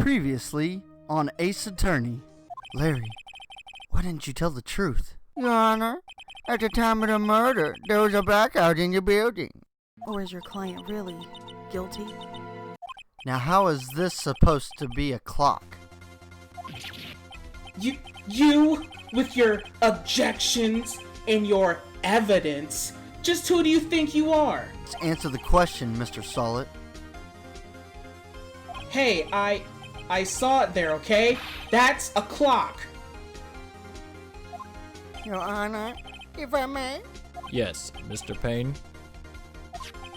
Previously on Ace Attorney. Larry, why didn't you tell the truth? Your Honor, at the time of the murder, there was a blackout in the building. Or is your client really guilty? Now how is this supposed to be a clock? You, with your objections and your evidence, just who do you think you are? Let's answer the question, Mr. Sahwit. Hey, I saw it there, okay? That's a clock. Your Honor, if I may, Yes, Mr. Payne.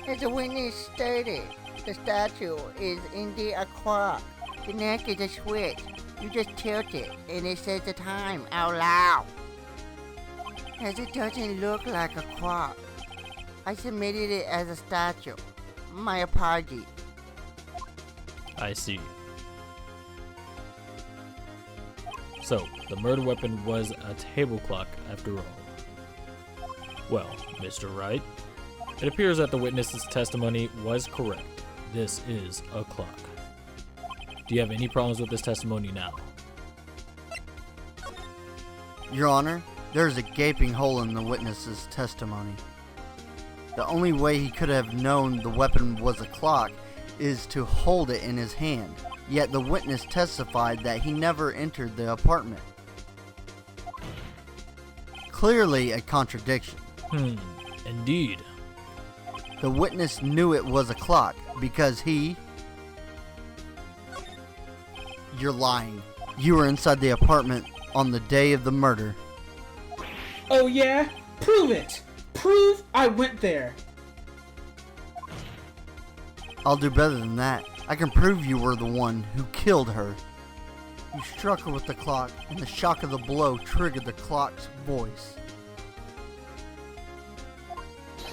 as the witness stated, the statue is indeed a clock. The neck is a switch. You just tilt it, and it says the time out loud. As it doesn't look like a clock, I submitted it as a statue. My apologies. I see. So, the murder weapon was a table clock after all. Well, Mr. Wright, it appears that the witness's testimony was correct. This is a clock. Do you have any problems with this testimony now? Your Honor, there's a gaping hole in the witness's testimony. The only way he could have known the weapon was a clock is to hold it in his hand. Yet the witness testified that he never entered the apartment. Clearly a contradiction. Indeed. The witness knew it was a clock because he... You're lying. You were inside the apartment on the day of the murder. Oh yeah? Prove it! Prove I went there! I'll do better than that. I can prove you were the one who killed her. You struck her with the clock, and the shock of the blow triggered the clock's voice.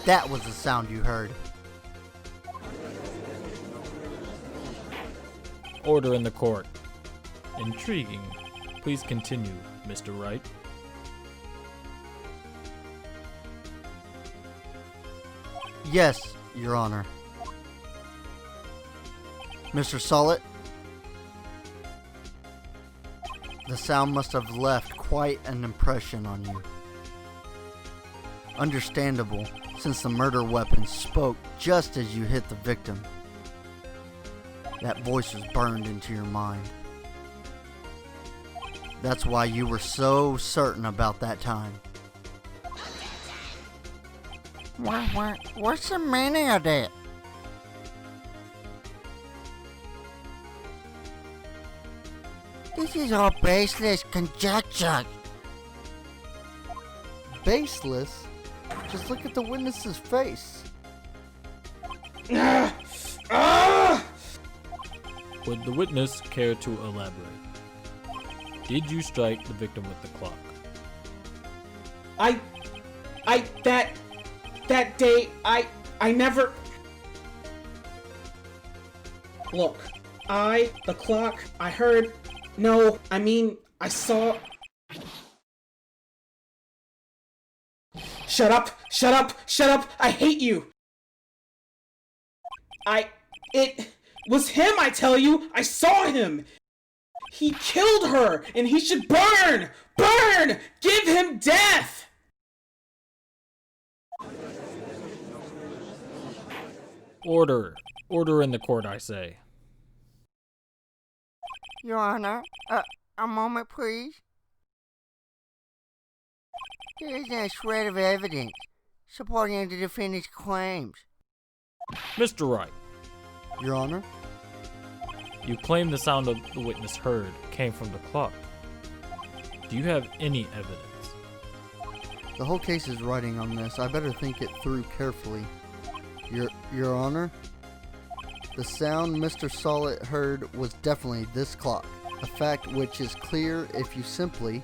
That was the sound you heard. Order in the court. Intriguing. Please continue, Mr. Wright. Yes, Your Honor. Mr. Sahwit, the sound must have left quite an impression on you. Understandable, since the murder weapon spoke just as you hit the victim. That voice was burned into your mind. That's why you were so certain about that time. What's the meaning of that? This is all baseless conjecture. Baseless? Just look at the witness's face. Would the witness care to elaborate? Did you strike the victim with the clock? That day, I never... Look, the clock, I heard... No, I mean, I saw... Shut up! Shut up! Shut up! I hate you! It was him, I tell you! I saw him! He killed her, and he should burn! Burn! Give him death! Order. Order in the court, I say. Your Honor, a moment please. There isn't a shred of evidence supporting the defendant's claims. Mr. Wright, Your Honor, you claim the sound of the witness heard came from the clock. Do you have any evidence? the whole case is riding on this. I better think it through carefully. Your Honor, the sound Mr. Sahwit heard was definitely this clock, a fact which is clear if you simply...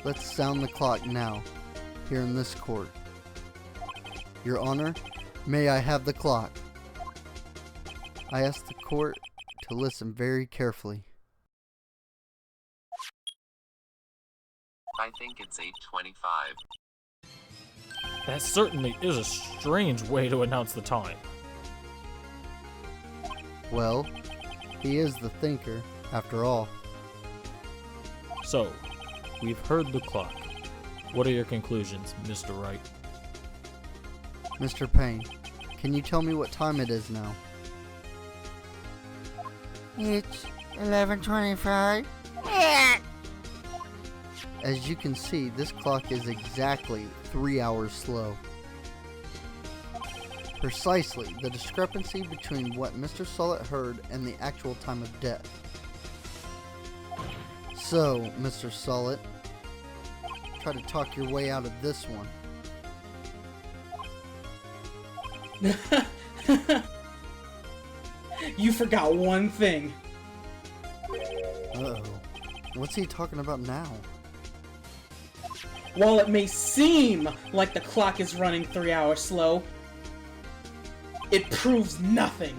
Let's sound the clock now, here in this court. Your Honor, may I have the clock? I ask the court to listen very carefully. I think it's 8:25. That certainly is a strange way to announce the time. Well, he is the thinker, after all. So, we've heard the clock. What are your conclusions, Mr. Wright? Mr. Payne, can you tell me what time it is now? It's 11:25. As you can see, this clock is exactly 3 hours slow. Precisely the discrepancy between what Mr. Sahwit heard and the actual time of death. So, Mr. Sahwit, try to talk your way out of this one. You forgot one thing. Uh-oh. What's he talking about now? While it may seem like the clock is running 3 hours slow, it proves nothing.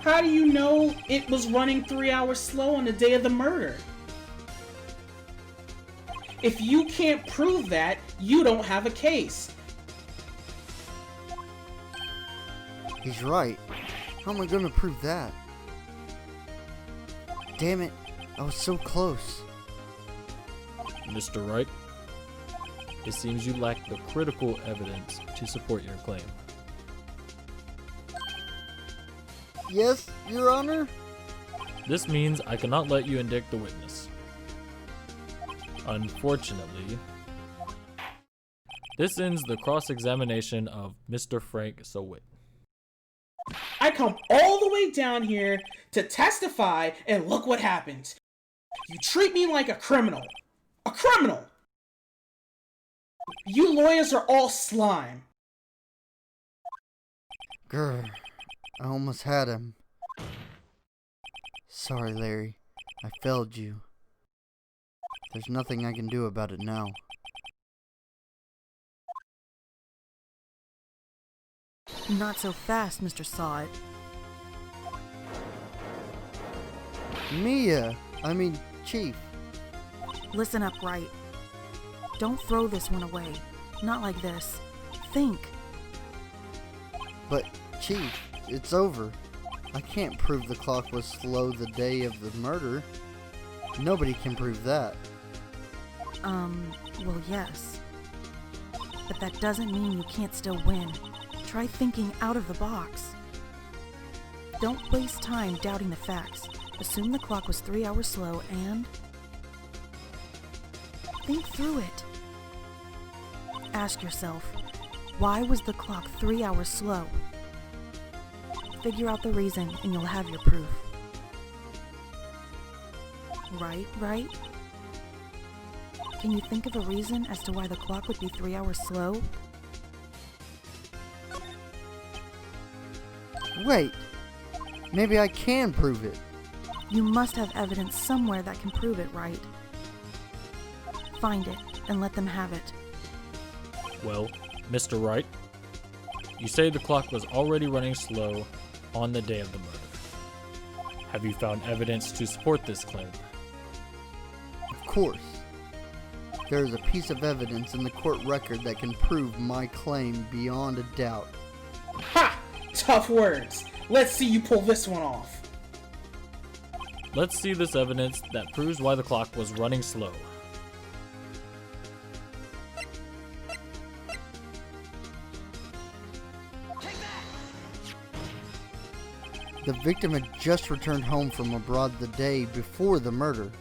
How do you know it was running 3 hours slow on the day of the murder? If you can't prove that, you don't have a case. He's right. How am I going to prove that? Damn it, I was so close. Mr. Wright, it seems you lack the critical evidence to support your claim. Yes, Your Honor? This means I cannot let you indict the witness. Unfortunately, this ends the cross-examination of Mr. Frank Sahwit. I come all the way down here to testify, and look what happens. You treat me like a criminal. A criminal! You lawyers are all slime. Grr, I almost had him. Sorry, Larry. I failed you. There's nothing I can do about it now. Not so fast, Mr. Sahwit. Chief. Listen up, Wright. Don't throw this one away. Not like this. Think. But, Chief, it's over. I can't prove the clock was slow the day of the murder. Nobody can prove that. Well, yes. But that doesn't mean you can't still win. Try thinking out of the box. Don't waste time doubting the facts. Assume the clock was 3 hours slow and think through it. Ask yourself, why was the clock 3 hours slow? Figure out the reason and you'll have your proof. Right? Can you think of a reason as to why the clock would be 3 hours slow? Wait! Maybe I can prove it. You must have evidence somewhere that can prove it, right? Find it and let them have it. Well, Mr. Wright, you say the clock was already running slow on the day of the murder. Have you found evidence to support this claim? Of course. There is a piece of evidence in the court record that can prove my claim beyond a doubt. Ha! Tough words. Let's see you pull this one off. Let's see this evidence that proves why the clock was running slow. The victim had just returned home from abroad the day before the murder.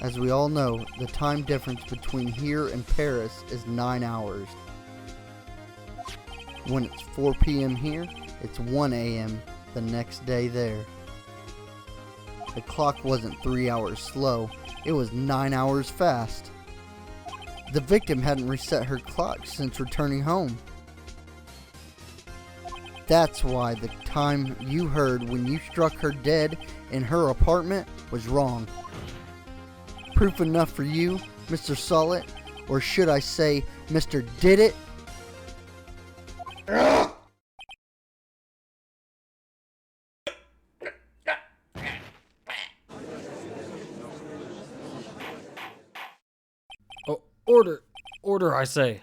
As we all know, the time difference between here and Paris is 9 hours. When it's 4 p.m. here, it's 1 a.m. the next day there. The clock wasn't 3 hours slow, it was 9 hours fast. The victim hadn't reset her clock since returning home. That's why the time you heard when you struck her dead in her apartment was wrong. Proof enough for you, Mr. Sahwit, or should I say, Mr. Did It? Oh, order, Order, I say.